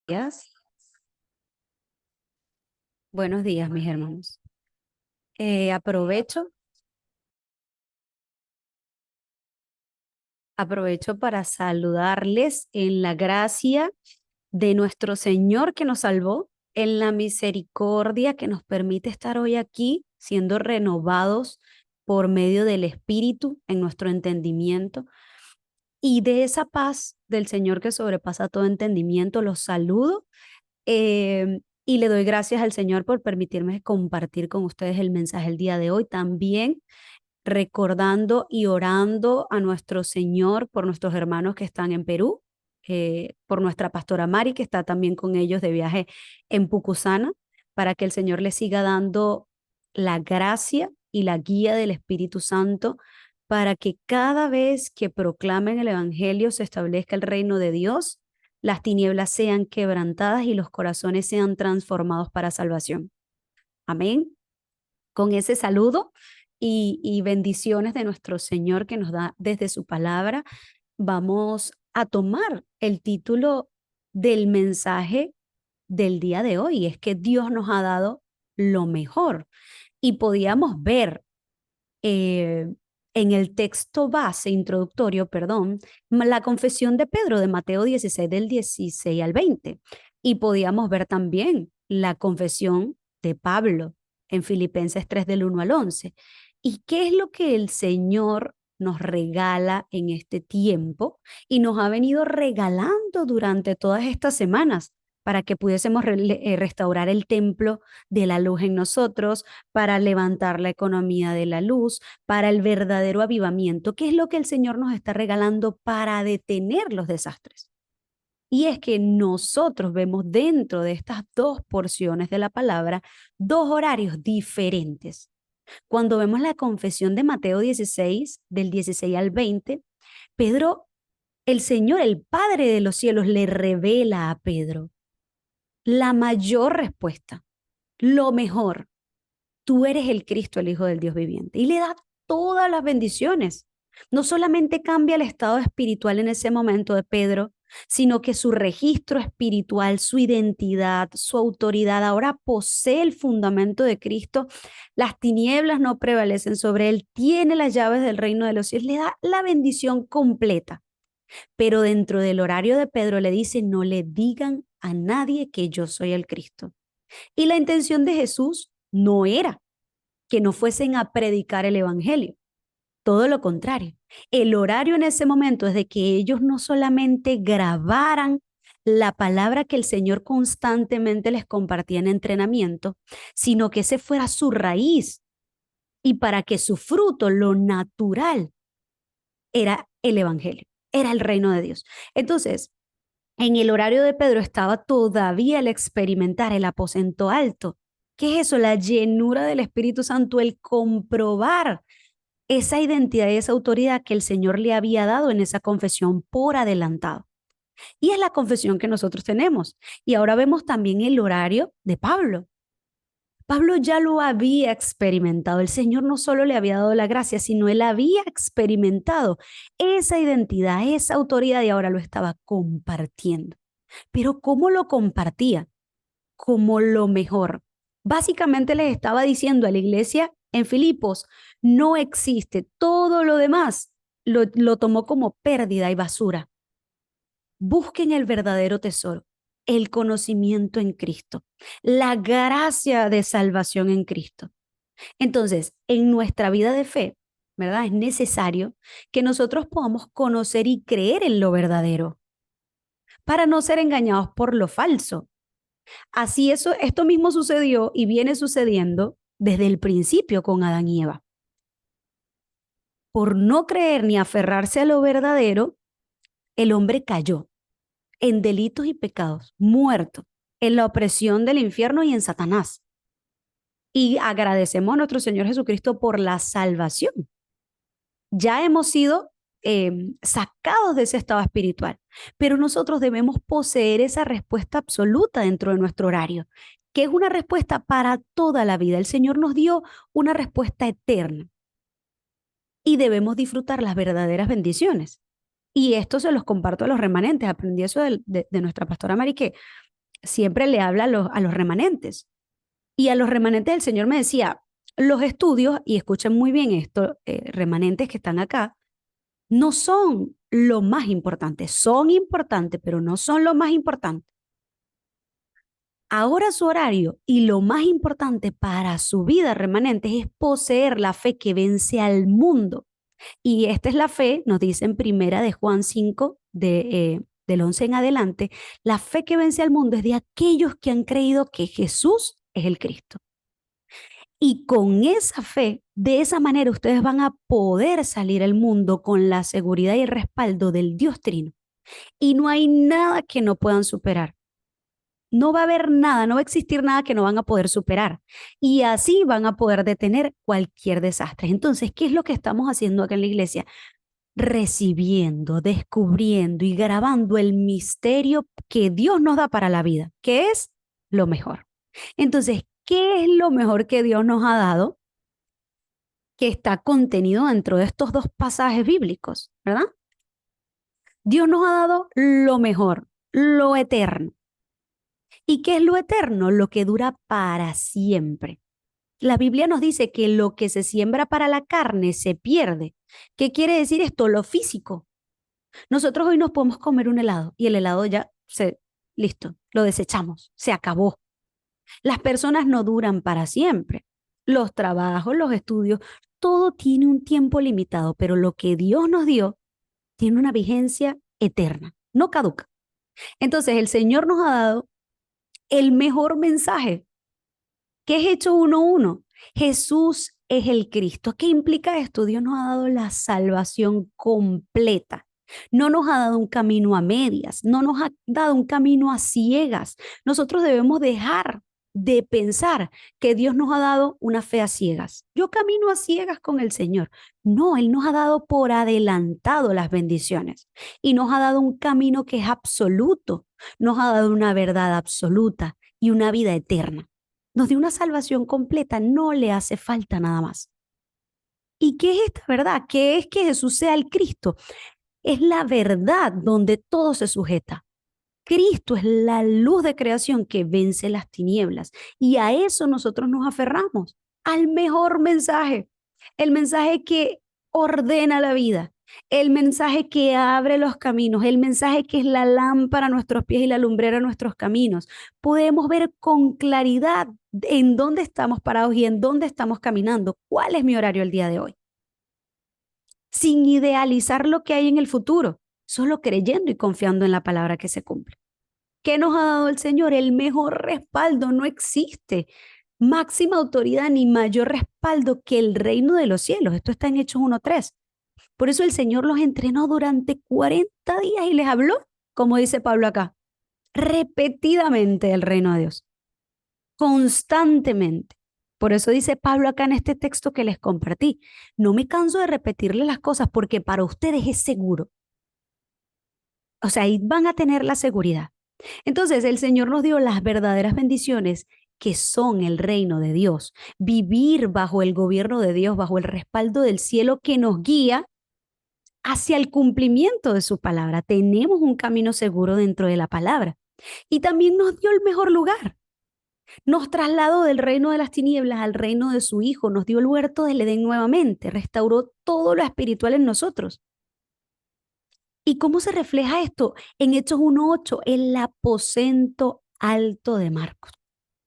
días. Buenos días, mis hermanos. Aprovecho, aprovecho para saludarles en la gracia de nuestro Señor que nos salvó, en la misericordia que nos permite estar hoy aquí siendo renovados por medio del Espíritu en nuestro entendimiento y de esa paz del Señor que sobrepasa todo entendimiento. Los saludo y le doy gracias al Señor por permitirme compartir con ustedes el mensaje el día de hoy. También recordando y orando a nuestro Señor por nuestros hermanos que están en Perú, por nuestra pastora Mari, que está también con ellos de viaje en Pucusana, para que el Señor les siga dando la gracia y la guía del Espíritu Santo para que cada vez que proclamen el Evangelio se establezca el reino de Dios, las tinieblas sean quebrantadas y los corazones sean transformados para salvación. Amén. Con ese saludo y bendiciones de nuestro Señor que nos da desde su palabra, vamos a tomar el título del mensaje del día de hoy. Es que Dios nos ha dado lo mejor. Y podíamos ver en el texto base, introductorio, perdón, la confesión de Pedro de Mateo 16, del 16 al 20. Y podíamos ver también la confesión de Pablo en Filipenses 3, del 1 al 11. ¿Y qué es lo que el Señor nos regala en este tiempo y nos ha venido regalando durante todas estas semanas para que pudiésemos restaurar el templo de la luz en nosotros, para levantar la economía de la luz, para el verdadero avivamiento? ¿Qué es lo que el Señor nos está regalando para detener los desastres? Y es que nosotros vemos dentro de estas dos porciones de la palabra dos horarios diferentes. Cuando vemos la confesión de Mateo 16, del 16 al 20, Pedro, el Señor, el Padre de los cielos, le revela a Pedro la mayor respuesta, lo mejor. Tú eres el Cristo, el Hijo del Dios viviente. Y le da todas las bendiciones. No solamente cambia el estado espiritual en ese momento de Pedro, sino que su registro espiritual, su identidad, su autoridad ahora posee el fundamento de Cristo. Las tinieblas no prevalecen sobre él, tiene las llaves del reino de los cielos, le da la bendición completa. Pero dentro del horario de Pedro le dice, no le digan a nadie que yo soy el Cristo. Y la intención de Jesús no era que no fuesen a predicar el evangelio. Todo lo contrario. El horario en ese momento es de que ellos no solamente grabaran la palabra que el Señor constantemente les compartía en entrenamiento, sino que ese fuera su raíz y para que su fruto, lo natural, era el evangelio, era el reino de Dios. Entonces, en el horario de Pedro estaba todavía el experimentar el aposento alto. ¿Qué es eso? La llenura del Espíritu Santo, el comprobar esa identidad y esa autoridad que el Señor le había dado en esa confesión por adelantado. Y es la confesión que nosotros tenemos. Y ahora vemos también el horario de Pablo. Pablo ya lo había experimentado. El Señor no solo le había dado la gracia, sino él había experimentado esa identidad, esa autoridad y ahora lo estaba compartiendo. Pero ¿cómo lo compartía? Como lo mejor. Básicamente les estaba diciendo a la iglesia en Filipos, no existe, todo lo demás lo tomó como pérdida y basura. Busquen el verdadero tesoro, el conocimiento en Cristo, la gracia de salvación en Cristo. Entonces, en nuestra vida de fe, ¿verdad? Es necesario que nosotros podamos conocer y creer en lo verdadero para no ser engañados por lo falso. Así esto mismo sucedió y viene sucediendo desde el principio con Adán y Eva. Por no creer ni aferrarse a lo verdadero, el hombre cayó en delitos y pecados, muerto, en la opresión del infierno y en Satanás. Y agradecemos a nuestro Señor Jesucristo por la salvación. Ya hemos sido sacados de ese estado espiritual, pero nosotros debemos poseer esa respuesta absoluta dentro de nuestro horario, que es una respuesta para toda la vida. El Señor nos dio una respuesta eterna y debemos disfrutar las verdaderas bendiciones. Y esto se los comparto a los remanentes. Aprendí eso de nuestra pastora Mari, que siempre le habla a los remanentes. Y a los remanentes el Señor me decía, los estudios, y escuchen muy bien esto, remanentes que están acá, no son lo más importante, son importantes, pero no son lo más importante. Ahora su horario y lo más importante para su vida remanente es poseer la fe que vence al mundo. Y esta es la fe, nos dice en primera de Juan 5, del 11 en adelante, la fe que vence al mundo es de aquellos que han creído que Jesús es el Cristo. Y con esa fe, de esa manera ustedes van a poder salir al mundo con la seguridad y el respaldo del Dios Trino. Y no hay nada que no puedan superar. No va a haber nada, no va a existir nada que no van a poder superar. Y así van a poder detener cualquier desastre. Entonces, ¿qué es lo que estamos haciendo acá en la iglesia? Recibiendo, descubriendo y grabando el misterio que Dios nos da para la vida, que es lo mejor. Entonces, ¿qué es lo mejor que Dios nos ha dado? Que está contenido dentro de estos dos pasajes bíblicos, ¿verdad? Dios nos ha dado lo mejor, lo eterno. ¿Y qué es lo eterno? Lo que dura para siempre. La Biblia nos dice que lo que se siembra para la carne se pierde. ¿Qué quiere decir esto? Lo físico. Nosotros hoy nos podemos comer un helado y el helado ya listo, lo desechamos, se acabó. Las personas no duran para siempre. Los trabajos, los estudios, todo tiene un tiempo limitado, pero lo que Dios nos dio tiene una vigencia eterna, no caduca. Entonces el Señor nos ha dado el mejor mensaje, que es Hechos 1:1. Jesús es el Cristo. ¿Qué implica esto? Dios nos ha dado la salvación completa. No nos ha dado un camino a medias, no nos ha dado un camino a ciegas. Nosotros debemos dejar de pensar que Dios nos ha dado una fe a ciegas. Yo camino a ciegas con el Señor. No, Él nos ha dado por adelantado las bendiciones y nos ha dado un camino que es absoluto, nos ha dado una verdad absoluta y una vida eterna. Nos dio una salvación completa, no le hace falta nada más. ¿Y qué es esta verdad? ¿Qué es que Jesús sea el Cristo? Es la verdad donde todo se sujeta. Cristo es la luz de creación que vence las tinieblas y a eso nosotros nos aferramos, al mejor mensaje, el mensaje que ordena la vida, el mensaje que abre los caminos, el mensaje que es la lámpara a nuestros pies y la lumbrera a nuestros caminos. Podemos ver con claridad en dónde estamos parados y en dónde estamos caminando, cuál es mi horario el día de hoy, sin idealizar lo que hay en el futuro, solo creyendo y confiando en la palabra que se cumple. ¿Qué nos ha dado el Señor? El mejor respaldo. No existe máxima autoridad ni mayor respaldo que el reino de los cielos. Esto está en Hechos 1:3. Por eso el Señor los entrenó durante 40 días y les habló, como dice Pablo acá, repetidamente del reino de Dios, constantemente. Por eso dice Pablo acá en este texto que les compartí, no me canso de repetirles las cosas porque para ustedes es seguro. O sea, ahí van a tener la seguridad. Entonces, el Señor nos dio las verdaderas bendiciones que son el reino de Dios. Vivir bajo el gobierno de Dios, bajo el respaldo del cielo que nos guía hacia el cumplimiento de su palabra. Tenemos un camino seguro dentro de la palabra. Y también nos dio el mejor lugar. Nos trasladó del reino de las tinieblas al reino de su Hijo. Nos dio el huerto del Edén nuevamente. Restauró todo lo espiritual en nosotros. ¿Y cómo se refleja esto? En Hechos 1:8, el aposento alto de Marcos.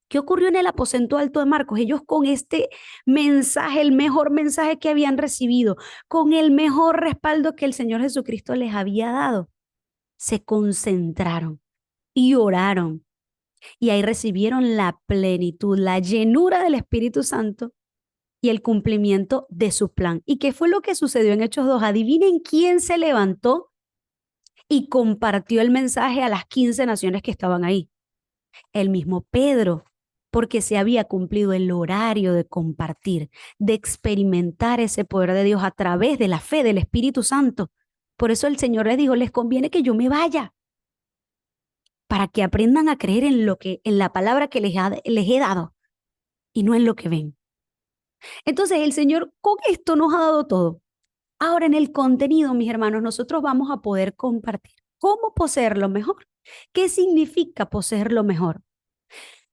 ¿Qué ocurrió en el aposento alto de Marcos? Ellos con este mensaje, el mejor mensaje que habían recibido, con el mejor respaldo que el Señor Jesucristo les había dado, se concentraron y oraron. Y ahí recibieron la plenitud, la llenura del Espíritu Santo y el cumplimiento de su plan. ¿Y qué fue lo que sucedió en Hechos 2? Adivinen quién se levantó y compartió el mensaje a las 15 naciones que estaban ahí. El mismo Pedro, porque se había cumplido el horario de compartir, de experimentar ese poder de Dios a través de la fe del Espíritu Santo. Por eso el Señor les dijo, les conviene que yo me vaya, para que aprendan a creer en la palabra que les he dado y no en lo que ven. Entonces el Señor con esto nos ha dado todo. Ahora en el contenido, mis hermanos, nosotros vamos a poder compartir cómo poseerlo mejor. ¿Qué significa poseer lo mejor?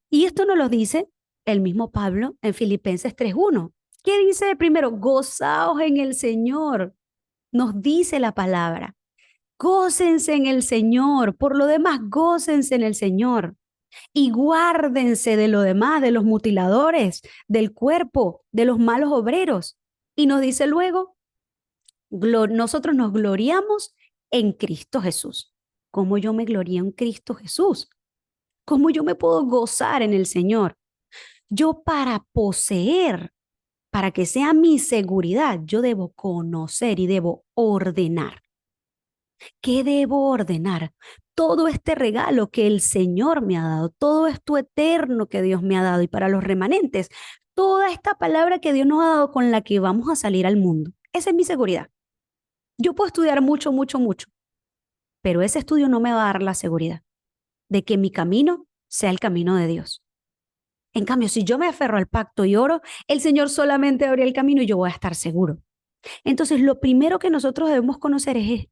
Y esto nos lo dice el mismo Pablo en Filipenses 3:1. ¿Qué dice de primero? Gozaos en el Señor. Nos dice la palabra. Gócense en el Señor. Por lo demás, gócense en el Señor. Y guárdense de lo demás, de los mutiladores, del cuerpo, de los malos obreros. Y nos dice luego, nosotros nos gloriamos en Cristo Jesús. ¿Cómo yo me glorío en Cristo Jesús? ¿Cómo yo me puedo gozar en el Señor? Yo para poseer, para que sea mi seguridad, yo debo conocer y debo ordenar. ¿Qué debo ordenar? Todo este regalo que el Señor me ha dado, todo esto eterno que Dios me ha dado y para los remanentes, toda esta palabra que Dios nos ha dado con la que vamos a salir al mundo. Esa es mi seguridad. Yo puedo estudiar mucho, mucho, mucho, pero ese estudio no me va a dar la seguridad de que mi camino sea el camino de Dios. En cambio, si yo me aferro al pacto y oro, el Señor solamente abre el camino y yo voy a estar seguro. Entonces, lo primero que nosotros debemos conocer es,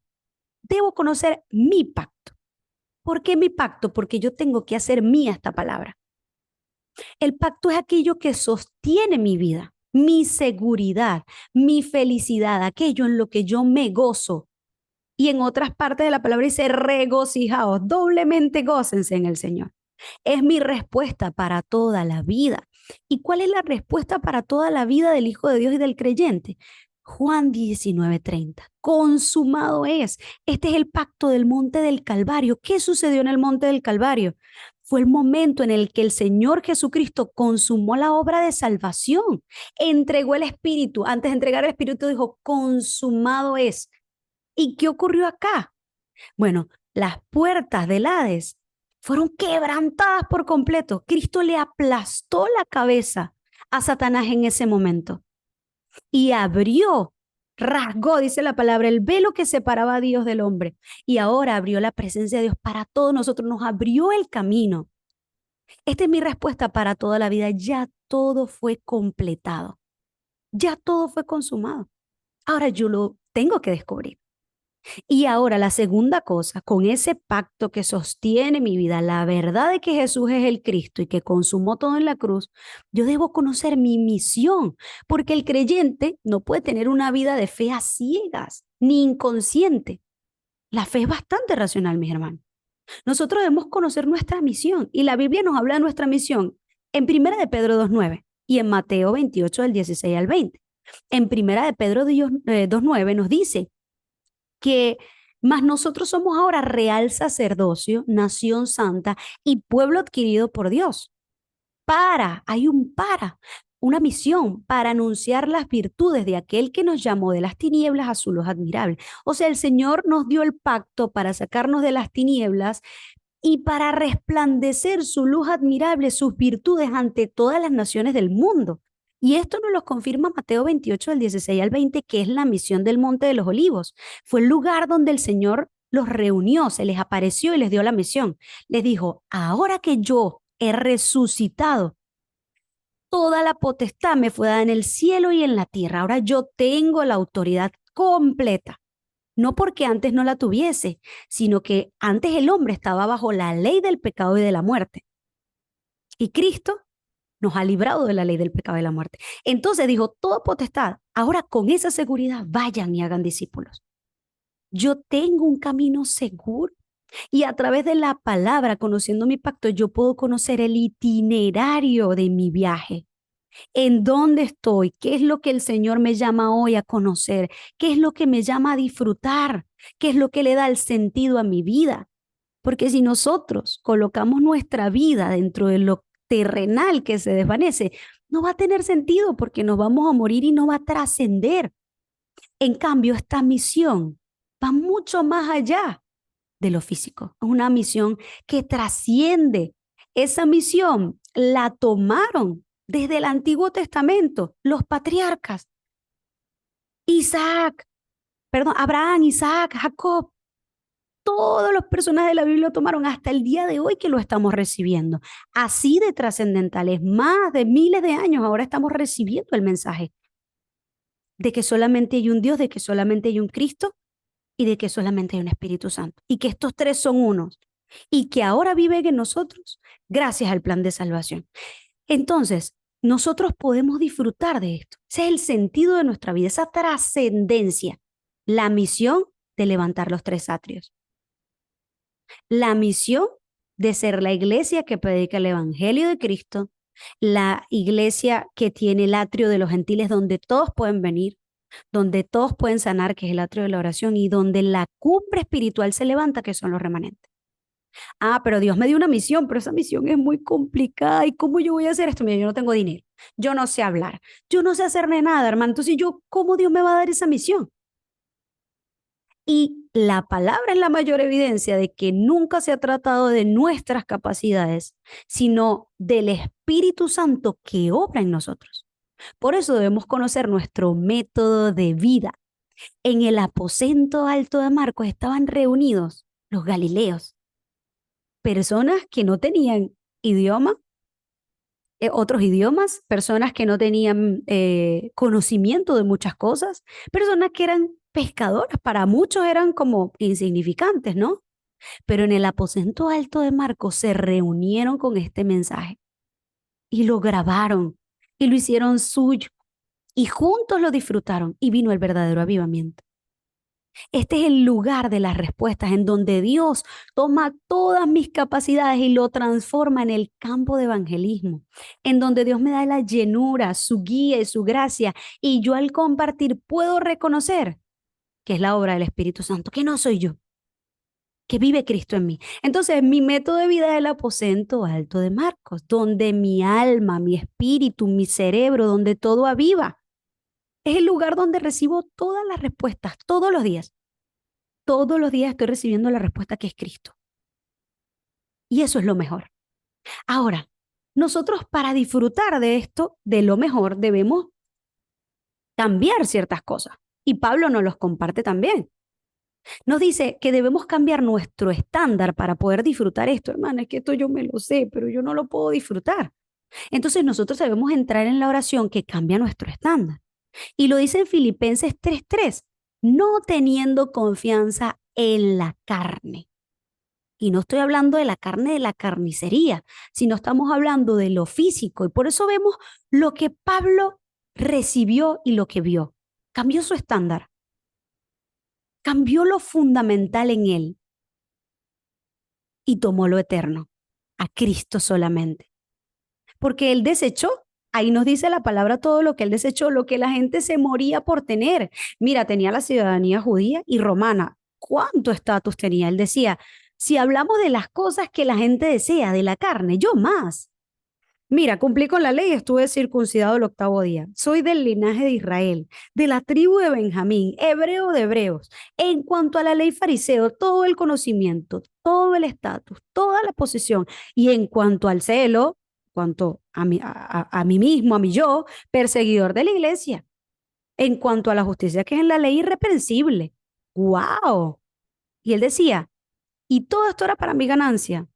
debo conocer mi pacto. ¿Por qué mi pacto? Porque yo tengo que hacer mía esta palabra. El pacto es aquello que sostiene mi vida, mi seguridad, mi felicidad, aquello en lo que yo me gozo. Y en otras partes de la palabra dice regocijaos, doblemente gócense en el Señor. Es mi respuesta para toda la vida. ¿Y cuál es la respuesta para toda la vida del Hijo de Dios y del creyente? Juan 19:30. Consumado es. Este es el pacto del monte del Calvario. ¿Qué sucedió en el monte del Calvario? Fue el momento en el que el Señor Jesucristo consumó la obra de salvación, entregó el Espíritu. Antes de entregar el Espíritu dijo, consumado es. ¿Y qué ocurrió acá? Bueno, las puertas del Hades fueron quebrantadas por completo. Cristo le aplastó la cabeza a Satanás en ese momento y abrió, rasgó, dice la palabra, el velo que separaba a Dios del hombre. Y ahora abrió la presencia de Dios para todos nosotros, nos abrió el camino. Esta es mi respuesta para toda la vida. Ya todo fue completado. Ya todo fue consumado. Ahora yo lo tengo que descubrir. Y ahora la segunda cosa, con ese pacto que sostiene mi vida, la verdad de que Jesús es el Cristo y que consumó todo en la cruz, yo debo conocer mi misión, porque el creyente no puede tener una vida de fe a ciegas ni inconsciente. La fe es bastante racional, mis hermanos. Nosotros debemos conocer nuestra misión y la Biblia nos habla de nuestra misión en Primera de Pedro 2:9 y en Mateo 28 del 16 al 20. En Primera de Pedro 2:9 nos dice que mas nosotros somos ahora real sacerdocio, nación santa y pueblo adquirido por Dios. Una misión para anunciar las virtudes de aquel que nos llamó de las tinieblas a su luz admirable. O sea, el Señor nos dio el pacto para sacarnos de las tinieblas y para resplandecer su luz admirable, sus virtudes ante todas las naciones del mundo. Y esto nos lo confirma Mateo 28, del 16 al 20, que es la misión del Monte de los Olivos. Fue el lugar donde el Señor los reunió, se les apareció y les dio la misión. Les dijo, ahora que yo he resucitado, toda la potestad me fue dada en el cielo y en la tierra. Ahora yo tengo la autoridad completa. No porque antes no la tuviese, sino que antes el hombre estaba bajo la ley del pecado y de la muerte. Y Cristo nos ha librado de la ley del pecado y de la muerte. Entonces dijo, toda potestad, ahora con esa seguridad vayan y hagan discípulos. Yo tengo un camino seguro y a través de la palabra, conociendo mi pacto, yo puedo conocer el itinerario de mi viaje. ¿En dónde estoy? ¿Qué es lo que el Señor me llama hoy a conocer? ¿Qué es lo que me llama a disfrutar? ¿Qué es lo que le da el sentido a mi vida? Porque si nosotros colocamos nuestra vida dentro de lo terrenal que se desvanece, no va a tener sentido porque nos vamos a morir y no va a trascender. En cambio, esta misión va mucho más allá de lo físico. Es una misión que trasciende. Esa misión la tomaron desde el Antiguo Testamento los patriarcas. Abraham, Isaac, Jacob. Todos los personajes de la Biblia lo tomaron hasta el día de hoy que lo estamos recibiendo. Así de trascendentales, más de miles de años ahora estamos recibiendo el mensaje de que solamente hay un Dios, de que solamente hay un Cristo y de que solamente hay un Espíritu Santo. Y que estos tres son unos. y que ahora viven en nosotros gracias al plan de salvación. Entonces, nosotros podemos disfrutar de esto. Ese es el sentido de nuestra vida, esa trascendencia, la misión de levantar los tres atrios, la misión de ser la iglesia que predica el evangelio de Cristo, la iglesia que tiene el atrio de los gentiles donde todos pueden venir, donde todos pueden sanar, que es el atrio de la oración, y donde la cumbre espiritual se levanta, que son los remanentes. Ah, pero Dios me dio una misión, pero esa misión es muy complicada. ¿Y cómo yo voy a hacer esto? Mira, yo no tengo dinero, yo no sé hablar, yo no sé hacerle nada, hermano. Entonces, ¿cómo Dios me va a dar esa misión? Y la palabra es la mayor evidencia de que nunca se ha tratado de nuestras capacidades, sino del Espíritu Santo que obra en nosotros. Por eso debemos conocer nuestro método de vida. En el aposento alto de Marcos estaban reunidos los galileos, personas que no tenían idioma, otros idiomas, personas que no tenían conocimiento de muchas cosas, personas que eran pescadoras, para muchos eran como insignificantes, ¿no? Pero en el aposento alto de Marcos se reunieron con este mensaje y lo grabaron y lo hicieron suyo y juntos lo disfrutaron y vino el verdadero avivamiento. Este es el lugar de las respuestas en donde Dios toma todas mis capacidades y lo transforma en el campo de evangelismo, en donde Dios me da la llenura, su guía y su gracia, y yo al compartir puedo reconocer que es la obra del Espíritu Santo, que no soy yo, que vive Cristo en mí. Entonces, mi método de vida es el aposento alto de Marcos, donde mi alma, mi espíritu, mi cerebro, donde todo aviva. Es el lugar donde recibo todas las respuestas, todos los días. Todos los días estoy recibiendo la respuesta que es Cristo. Y eso es lo mejor. Ahora, nosotros para disfrutar de esto, de lo mejor, debemos cambiar ciertas cosas. Y Pablo nos los comparte también. Nos dice que debemos cambiar nuestro estándar para poder disfrutar esto. Hermano, es que esto yo me lo sé, pero yo no lo puedo disfrutar. Entonces nosotros debemos entrar en la oración que cambia nuestro estándar. Y lo dice en Filipenses 3:3, no teniendo confianza en la carne. Y no estoy hablando de la carne de la carnicería, sino estamos hablando de lo físico. Y por eso vemos lo que Pablo recibió y lo que vio. Cambió su estándar, cambió lo fundamental en él y tomó lo eterno, a Cristo solamente. Porque él desechó, ahí nos dice la palabra todo lo que él desechó, lo que la gente se moría por tener. Mira, tenía la ciudadanía judía y romana. ¿Cuánto estatus tenía? Él decía, si hablamos de las cosas que la gente desea, de la carne, yo más. Mira, cumplí con la ley, estuve circuncidado el 8º día. Soy del linaje de Israel, de la tribu de Benjamín, hebreo de hebreos. En cuanto a la ley fariseo, todo el conocimiento, todo el estatus, toda la posición. Y en cuanto al celo, cuanto a mí mismo, a mí yo, perseguidor de la iglesia. En cuanto a la justicia que es en la ley irreprensible. ¡Wow! Y él decía, y todo esto era para mi ganancia,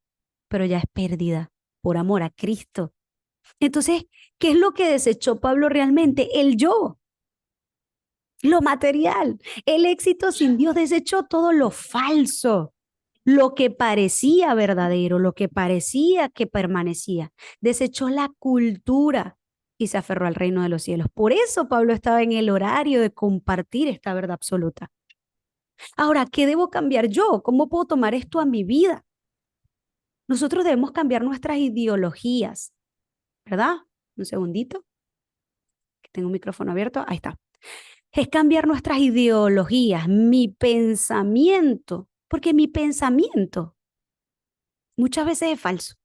pero ya es pérdida por amor a Cristo. Entonces, ¿qué es lo que desechó Pablo realmente? El yo, lo material. El éxito sin Dios desechó todo lo falso, lo que parecía verdadero, lo que parecía que permanecía. Desechó la cultura y se aferró al reino de los cielos. Por eso Pablo estaba en el horario de compartir esta verdad absoluta. Ahora, ¿qué debo cambiar yo? ¿Cómo puedo tomar esto a mi vida? Nosotros debemos cambiar nuestras ideologías, ¿verdad? Un segundito, que tengo un micrófono abierto. Ahí está. Es cambiar nuestras ideologías, mi pensamiento, porque mi pensamiento muchas veces es falso.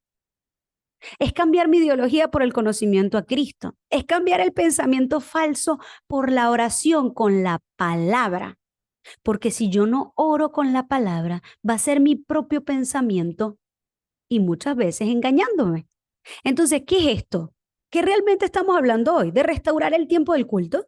Es cambiar mi ideología por el conocimiento a Cristo. Es cambiar el pensamiento falso por la oración con la palabra. Porque si yo no oro con la palabra, va a ser mi propio pensamiento y muchas veces engañándome. Entonces, ¿qué es esto? ¿Qué realmente estamos hablando hoy? ¿De restaurar el tiempo del culto?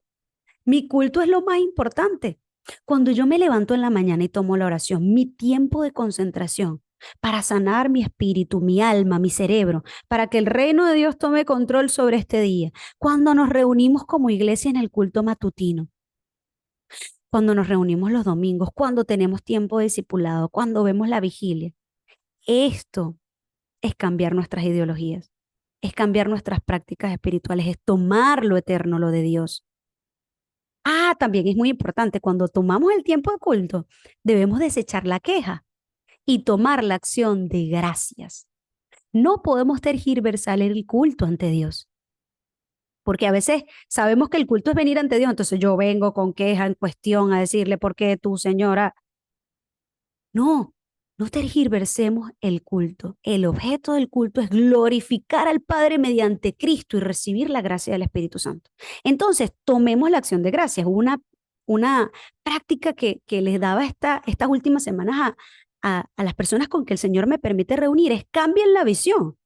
Mi culto es lo más importante. Cuando yo me levanto en la mañana y tomo la oración, mi tiempo de concentración para sanar mi espíritu, mi alma, mi cerebro, para que el reino de Dios tome control sobre este día. Cuando nos reunimos como iglesia en el culto matutino, cuando nos reunimos los domingos, cuando tenemos tiempo de discipulado, cuando vemos la vigilia. Esto es cambiar nuestras ideologías, es cambiar nuestras prácticas espirituales, es tomar lo eterno, lo de Dios. También es muy importante, cuando tomamos el tiempo de culto, debemos desechar la queja y tomar la acción de gracias. No podemos tergiversar el culto ante Dios, porque a veces sabemos que el culto es venir ante Dios, entonces yo vengo con queja en cuestión a decirle, ¿por qué tú, señora? No, no tergiversemos el culto. El objeto del culto es glorificar al Padre mediante Cristo y recibir la gracia del Espíritu Santo. Entonces, tomemos la acción de gracias, una práctica que les daba estas últimas semanas a las personas con que el Señor me permite reunir, es cambien la visión.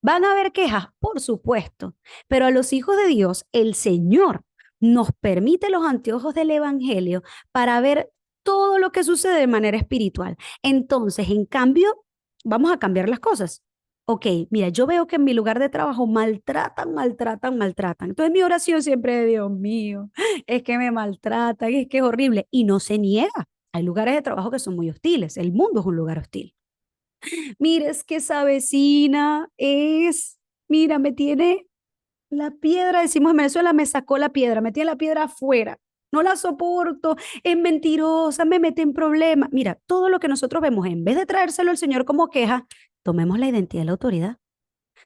¿Van a haber quejas? Por supuesto, pero a los hijos de Dios, el Señor nos permite los anteojos del Evangelio para ver todo lo que sucede de manera espiritual. Entonces, en cambio, vamos a cambiar las cosas. Ok, mira, yo veo que en mi lugar de trabajo maltratan, maltratan, maltratan. Entonces mi oración siempre es, Dios mío, es que me maltratan, es que es horrible. Y no se niega. Hay lugares de trabajo que son muy hostiles. El mundo es un lugar hostil. Mira, es que esa vecina mira, me tiene la piedra, decimos en Venezuela, me sacó la piedra, me tiene la piedra afuera. No la soporto, es mentirosa, me mete en problemas. Mira, todo lo que nosotros vemos, en vez de traérselo al Señor como queja, tomemos la identidad de la autoridad.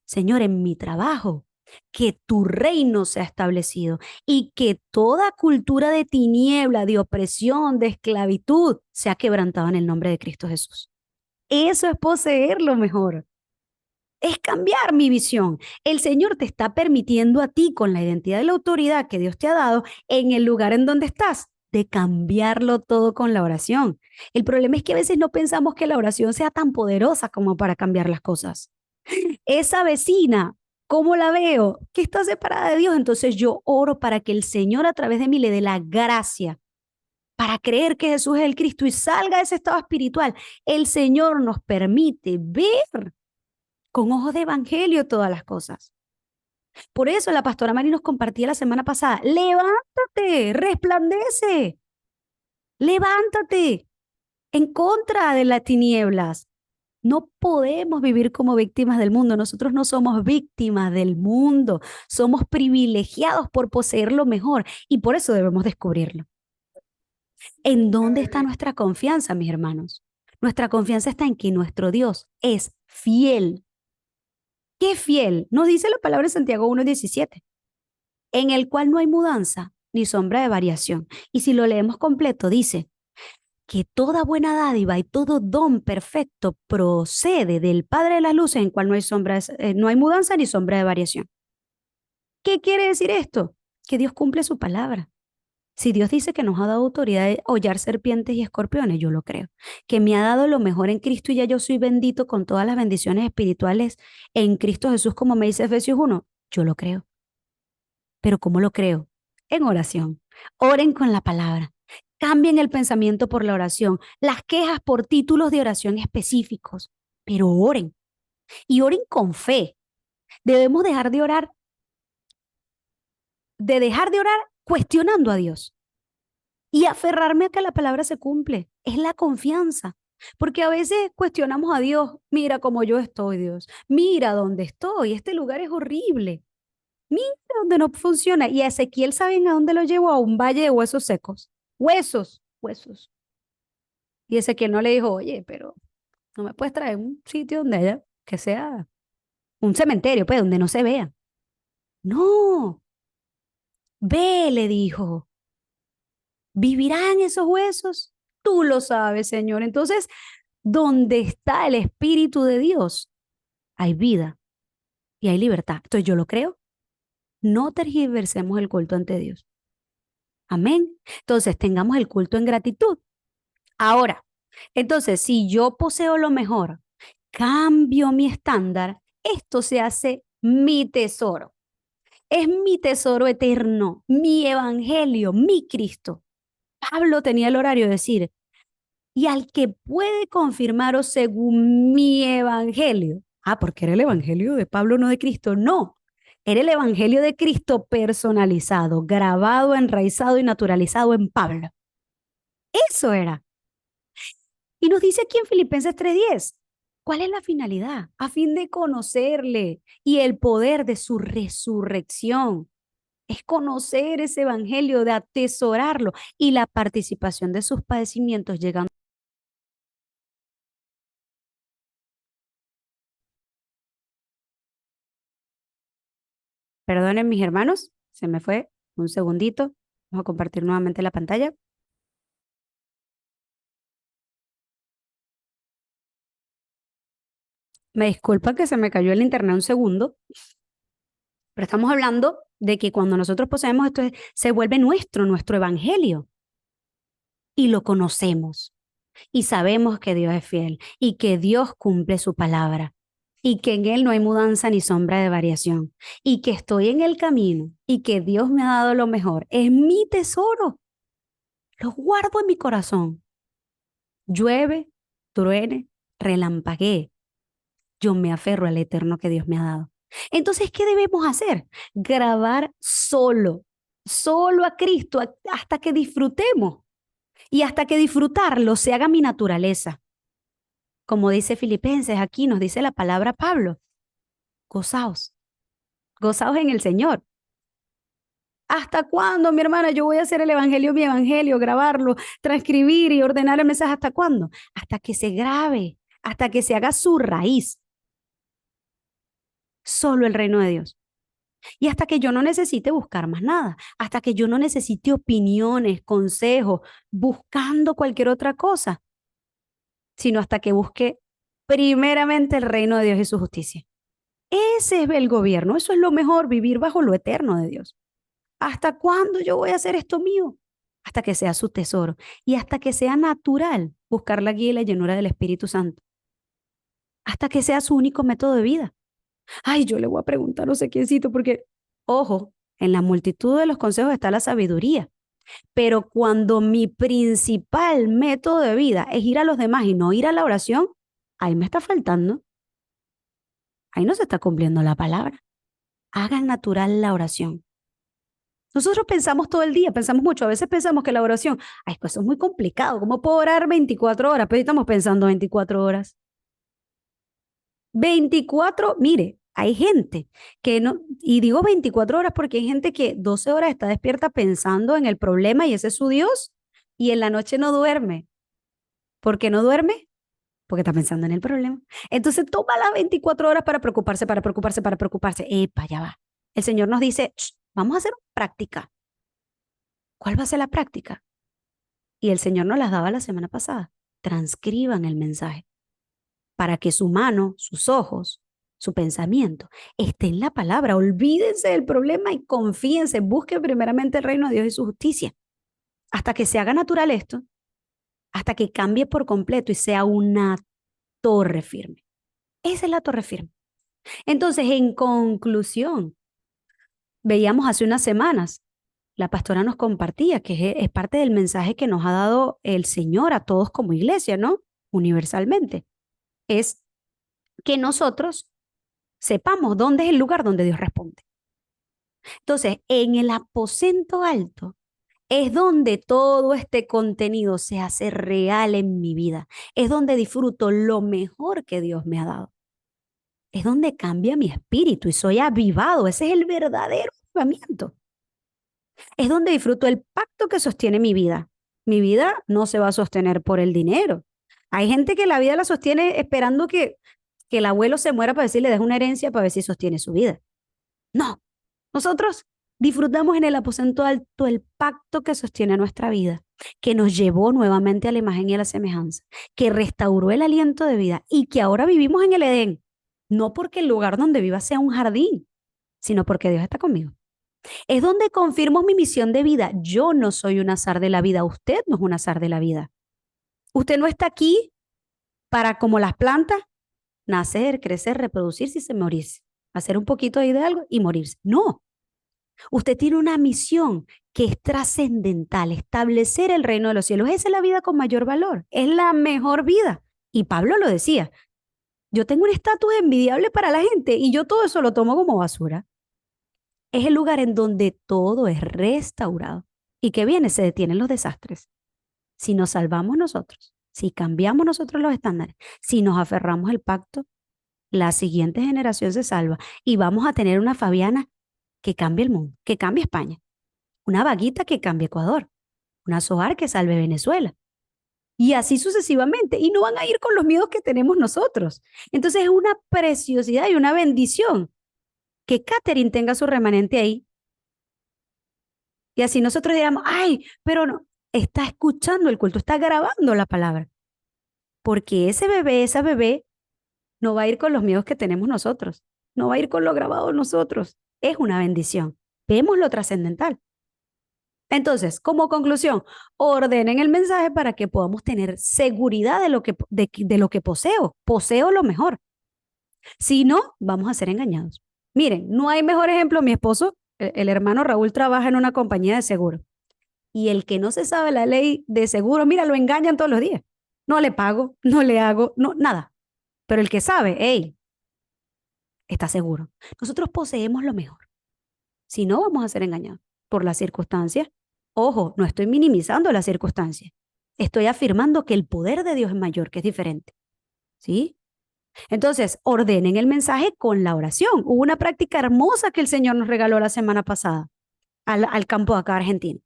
Señor, en mi trabajo, que tu reino sea establecido y que toda cultura de tiniebla, de opresión, de esclavitud, sea quebrantada en el nombre de Cristo Jesús. Eso es poseer lo mejor. Es cambiar mi visión. El Señor te está permitiendo a ti, con la identidad de la autoridad que Dios te ha dado, en el lugar en donde estás, de cambiarlo todo con la oración. El problema es que a veces no pensamos que la oración sea tan poderosa como para cambiar las cosas. Esa vecina, ¿cómo la veo? Que está separada de Dios. Entonces yo oro para que el Señor a través de mí le dé la gracia para creer que Jesús es el Cristo y salga de ese estado espiritual. El Señor nos permite ver con ojos de evangelio todas las cosas. Por eso la pastora Mari nos compartía la semana pasada, levántate, resplandece, levántate en contra de las tinieblas. No podemos vivir como víctimas del mundo. Nosotros no somos víctimas del mundo. Somos privilegiados por poseer lo mejor y por eso debemos descubrirlo. ¿En dónde está nuestra confianza, mis hermanos? Nuestra confianza está en que nuestro Dios es fiel. ¿Qué fiel? Nos dice la palabra de Santiago 1:17, en el cual no hay mudanza ni sombra de variación. Y si lo leemos completo, dice que toda buena dádiva y todo don perfecto procede del Padre de las luces, en el cual no hay mudanza ni sombra de variación. ¿Qué quiere decir esto? Que Dios cumple su palabra. Si Dios dice que nos ha dado autoridad de hollar serpientes y escorpiones, yo lo creo. Que me ha dado lo mejor en Cristo y ya yo soy bendito con todas las bendiciones espirituales en Cristo Jesús, como me dice Efesios 1, yo lo creo. Pero ¿cómo lo creo? En oración. Oren con la palabra. Cambien el pensamiento por la oración. Las quejas por títulos de oración específicos. Pero oren. Y oren con fe. Debemos dejar de orar cuestionando a Dios y aferrarme a que la palabra se cumple. Es la confianza. Porque a veces cuestionamos a Dios. Mira cómo yo estoy, Dios. Mira dónde estoy. Este lugar es horrible. Mira dónde no funciona. Y a Ezequiel, ¿saben a dónde lo llevó? A un valle de huesos secos. Huesos, huesos. Y Ezequiel no le dijo, oye, pero no me puedes traer un sitio donde haya, que sea un cementerio, pues, donde no se vea. No, ve, le dijo, ¿vivirán esos huesos? Tú lo sabes, Señor. Entonces, donde está el Espíritu de Dios, hay vida y hay libertad. Entonces, yo lo creo. No tergiversemos el culto ante Dios. Amén. Entonces, tengamos el culto en gratitud. Ahora, entonces, si yo poseo lo mejor, cambio mi estándar, esto se hace mi tesoro. Es mi tesoro eterno, mi evangelio, mi Cristo. Pablo tenía el horario de decir, y al que puede confirmaros según mi evangelio. Porque era el evangelio de Pablo, no de Cristo. No, era el evangelio de Cristo personalizado, grabado, enraizado y naturalizado en Pablo. Eso era. Y nos dice aquí en Filipenses 3:10, ¿Cuál es la finalidad? A fin de conocerle y el poder de su resurrección. Es conocer ese evangelio, de atesorarlo y la participación de sus padecimientos llegando. Perdonen mis hermanos, se me fue un segundito. Vamos a compartir nuevamente la pantalla. Me disculpa que se me cayó el internet un segundo, pero estamos hablando de que cuando nosotros poseemos esto se vuelve nuestro evangelio y lo conocemos y sabemos que Dios es fiel y que Dios cumple su palabra y que en Él no hay mudanza ni sombra de variación y que estoy en el camino y que Dios me ha dado lo mejor. Es mi tesoro. Lo guardo en mi corazón. Llueve, truene, relampaguee. Yo me aferro al eterno que Dios me ha dado. Entonces, ¿qué debemos hacer? Grabar solo a Cristo hasta que disfrutemos y hasta que disfrutarlo se haga mi naturaleza. Como dice Filipenses, aquí nos dice la palabra Pablo, gozaos, gozaos en el Señor. ¿Hasta cuándo, mi hermana, yo voy a hacer el evangelio, mi evangelio, grabarlo, transcribir y ordenar el mensaje? ¿Hasta cuándo? Hasta que se grabe, hasta que se haga su raíz. Solo el reino de Dios. Y hasta que yo no necesite buscar más nada, hasta que yo no necesite opiniones, consejos, buscando cualquier otra cosa, sino hasta que busque primeramente el reino de Dios y su justicia. Ese es el gobierno, eso es lo mejor, vivir bajo lo eterno de Dios. ¿Hasta cuándo yo voy a hacer esto mío? Hasta que sea su tesoro y hasta que sea natural buscar la guía y la llenura del Espíritu Santo. Hasta que sea su único método de vida. Ay, yo le voy a preguntar no sé quiéncito porque, ojo, en la multitud de los consejos está la sabiduría. Pero cuando mi principal método de vida es ir a los demás y no ir a la oración, ahí me está faltando. Ahí no se está cumpliendo la palabra. Hagan natural la oración. Nosotros pensamos todo el día, pensamos mucho. A veces pensamos que la oración, ay, pues eso es muy complicado. ¿Cómo puedo orar 24 horas? Pero estamos pensando 24 horas. 24, mire, hay gente que no, y digo 24 horas porque hay gente que 12 horas está despierta pensando en el problema y ese es su Dios, y en la noche no duerme. ¿Por qué no duerme? Porque está pensando en el problema. Entonces toma las 24 horas para preocuparse, para preocuparse, para preocuparse. Epa, ya va. El Señor nos dice, vamos a hacer una práctica. ¿Cuál va a ser la práctica? Y el Señor nos las daba la semana pasada. Transcriban el mensaje para que su mano, sus ojos, su pensamiento esté en la palabra. Olvídense del problema y confíense, busquen primeramente el reino de Dios y su justicia. Hasta que se haga natural esto, hasta que cambie por completo y sea una torre firme. Esa es la torre firme. Entonces, en conclusión, veíamos hace unas semanas, la pastora nos compartía que es parte del mensaje que nos ha dado el Señor a todos como iglesia, ¿no? Universalmente. Es que nosotros sepamos dónde es el lugar donde Dios responde. Entonces, en el aposento alto es donde todo este contenido se hace real en mi vida. Es donde disfruto lo mejor que Dios me ha dado. Es donde cambia mi espíritu y soy avivado. Ese es el verdadero avivamiento. Es donde disfruto el pacto que sostiene mi vida. Mi vida no se va a sostener por el dinero. Hay gente que la vida la sostiene esperando que el abuelo se muera para decirle, deja una herencia para ver si sostiene su vida. No, nosotros disfrutamos en el aposento alto el pacto que sostiene nuestra vida, que nos llevó nuevamente a la imagen y a la semejanza, que restauró el aliento de vida y que ahora vivimos en el Edén, no porque el lugar donde viva sea un jardín, sino porque Dios está conmigo. Es donde confirmo mi misión de vida. Yo no soy un azar de la vida, usted no es un azar de la vida. Usted no está aquí para, como las plantas, nacer, crecer, reproducirse y se morirse, hacer un poquito ahí de algo y morirse. No, usted tiene una misión que es trascendental, establecer el reino de los cielos. Esa es la vida con mayor valor, es la mejor vida. Y Pablo lo decía, yo tengo un estatus envidiable para la gente y yo todo eso lo tomo como basura. Es el lugar en donde todo es restaurado. ¿Y qué viene? Se detienen los desastres. Si nos salvamos nosotros, Si cambiamos nosotros los estándares, si nos aferramos al pacto, la siguiente generación se salva y vamos a tener una Fabiana que cambie el mundo, que cambie España, una Vaguita que cambie Ecuador, una Soar que salve Venezuela. Y así sucesivamente. Y no van a ir con los miedos que tenemos nosotros. Entonces es una preciosidad y una bendición que Catherine tenga su remanente ahí. Y así nosotros digamos, ay, pero no, está escuchando el culto, está grabando la palabra. Porque ese bebé, esa bebé, no va a ir con los miedos que tenemos nosotros. No va a ir con lo grabado nosotros. Es una bendición. Vemos lo trascendental. Entonces, como conclusión, ordenen el mensaje para que podamos tener seguridad de lo que poseo. Poseo lo mejor. Si no, vamos a ser engañados. Miren, no hay mejor ejemplo. Mi esposo, el hermano Raúl, trabaja en una compañía de seguro. Y el que no se sabe la ley de seguro, mira, lo engañan todos los días. No le pago, no le hago, no, nada. Pero el que sabe, hey, está seguro. Nosotros poseemos lo mejor. Si no, vamos a ser engañados por las circunstancias. Ojo, no estoy minimizando las circunstancias. Estoy afirmando que el poder de Dios es mayor, que es diferente. ¿Sí? Entonces, ordenen el mensaje con la oración. Hubo una práctica hermosa que el Señor nos regaló la semana pasada al campo de acá, Argentina.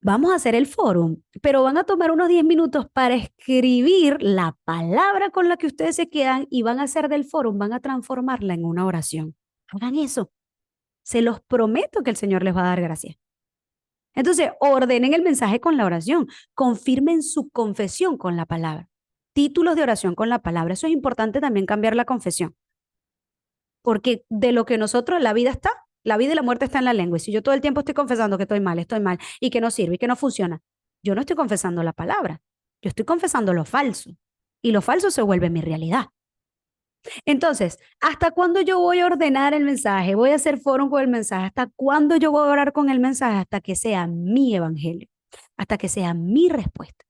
Vamos a hacer el fórum, pero van a tomar unos 10 minutos para escribir la palabra con la que ustedes se quedan y van a hacer del fórum, van a transformarla en una oración. Hagan eso. Se los prometo que el Señor les va a dar gracia. Entonces, ordenen el mensaje con la oración. Confirmen su confesión con la palabra. Títulos de oración con la palabra. Eso es importante también cambiar la confesión. Porque de lo que nosotros, la vida está, la vida y la muerte está en la lengua. Y si yo todo el tiempo estoy confesando que estoy mal y que no sirve y que no funciona, yo no estoy confesando la palabra. Yo estoy confesando lo falso. Y lo falso se vuelve mi realidad. Entonces, ¿hasta cuándo yo voy a ordenar el mensaje? Voy a hacer foro con el mensaje. ¿Hasta cuándo yo voy a orar con el mensaje? Hasta que sea mi evangelio, hasta que sea mi respuesta,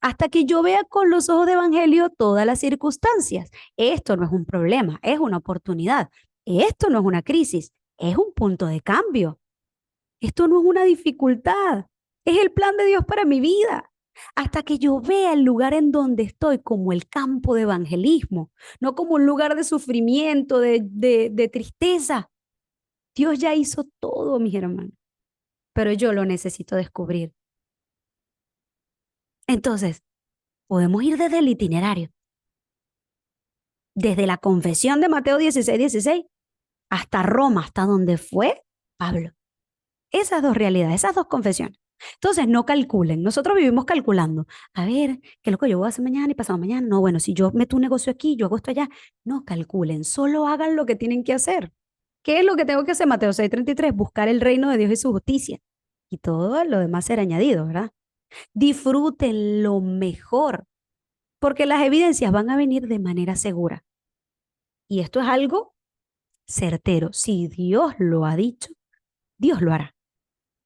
hasta que yo vea con los ojos de evangelio todas las circunstancias. Esto no es un problema, es una oportunidad. Esto no es una crisis, es un punto de cambio. Esto no es una dificultad, es el plan de Dios para mi vida. Hasta que yo vea el lugar en donde estoy como el campo de evangelismo, no como un lugar de sufrimiento, de tristeza. Dios ya hizo todo, mis hermanos, pero yo lo necesito descubrir. Entonces, podemos ir desde el itinerario, desde la confesión de Mateo 16:16 hasta Roma, hasta donde fue Pablo. Esas dos realidades, esas dos confesiones. Entonces, no calculen. Nosotros vivimos calculando. A ver, ¿qué es lo que yo voy a hacer mañana y pasado mañana? No, bueno, si yo meto un negocio aquí, yo hago esto allá. No calculen, solo hagan lo que tienen que hacer. ¿Qué es lo que tengo que hacer? Mateo 6:33, buscar el reino de Dios y su justicia. Y todo lo demás será añadido, ¿verdad? Disfruten lo mejor, porque las evidencias van a venir de manera segura. Y esto es algo certero. Si Dios lo ha dicho, Dios lo hará.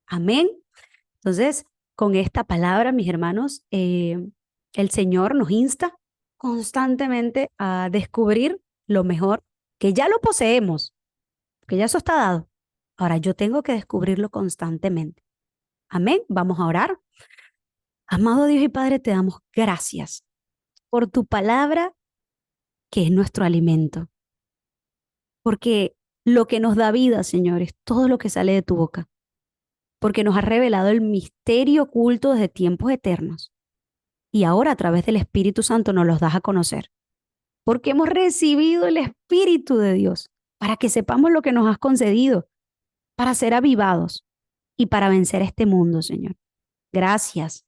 Amén. Entonces, con esta palabra, mis hermanos, el Señor nos insta constantemente a descubrir lo mejor, que ya lo poseemos, que ya eso está dado. Ahora yo tengo que descubrirlo constantemente. Amén. Vamos a orar. Amado Dios y Padre, te damos gracias por tu palabra, que es nuestro alimento, porque lo que nos da vida, Señor, es todo lo que sale de tu boca, porque nos has revelado el misterio oculto desde tiempos eternos y ahora a través del Espíritu Santo nos los das a conocer, porque hemos recibido el Espíritu de Dios para que sepamos lo que nos has concedido, para ser avivados y para vencer este mundo, Señor. Gracias,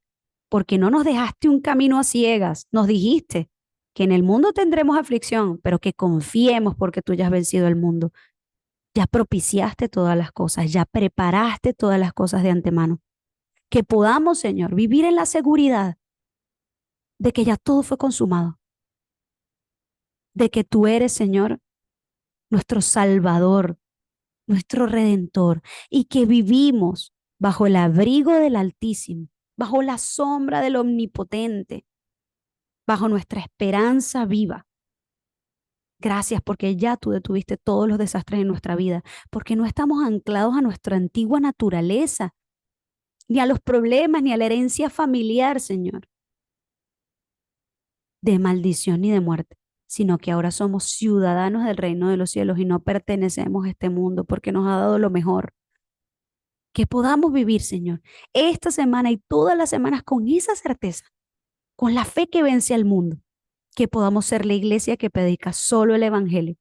porque no nos dejaste un camino a ciegas, nos dijiste que en el mundo tendremos aflicción, pero que confiemos porque tú ya has vencido el mundo. Ya propiciaste todas las cosas, ya preparaste todas las cosas de antemano. Que podamos, Señor, vivir en la seguridad de que ya todo fue consumado, de que tú eres, Señor, nuestro Salvador, nuestro Redentor, y que vivimos bajo el abrigo del Altísimo, bajo la sombra del Omnipotente, bajo nuestra esperanza viva. Gracias porque ya tú detuviste todos los desastres en nuestra vida, porque no estamos anclados a nuestra antigua naturaleza, ni a los problemas, ni a la herencia familiar, Señor. de maldición ni de muerte, sino que ahora somos ciudadanos del reino de los cielos y no pertenecemos a este mundo porque nos ha dado lo mejor. Que podamos vivir, Señor, esta semana y todas las semanas con esa certeza, con la fe que vence al mundo, que podamos ser la iglesia que predica solo el Evangelio,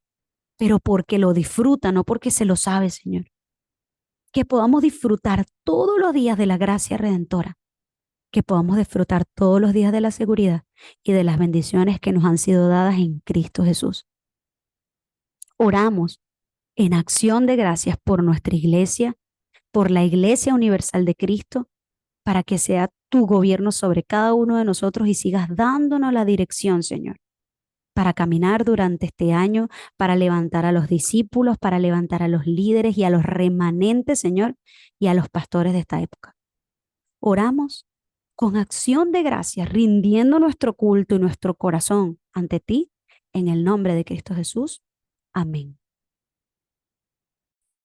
pero porque lo disfruta, no porque se lo sabe, Señor. Que podamos disfrutar todos los días de la gracia redentora, que podamos disfrutar todos los días de la seguridad y de las bendiciones que nos han sido dadas en Cristo Jesús. Oramos en acción de gracias por nuestra iglesia, por la Iglesia Universal de Cristo, para que sea tu gobierno sobre cada uno de nosotros y sigas dándonos la dirección, Señor, para caminar durante este año, para levantar a los discípulos, para levantar a los líderes y a los remanentes, Señor, y a los pastores de esta época. Oramos con acción de gracias, rindiendo nuestro culto y nuestro corazón ante ti, en el nombre de Cristo Jesús. Amén.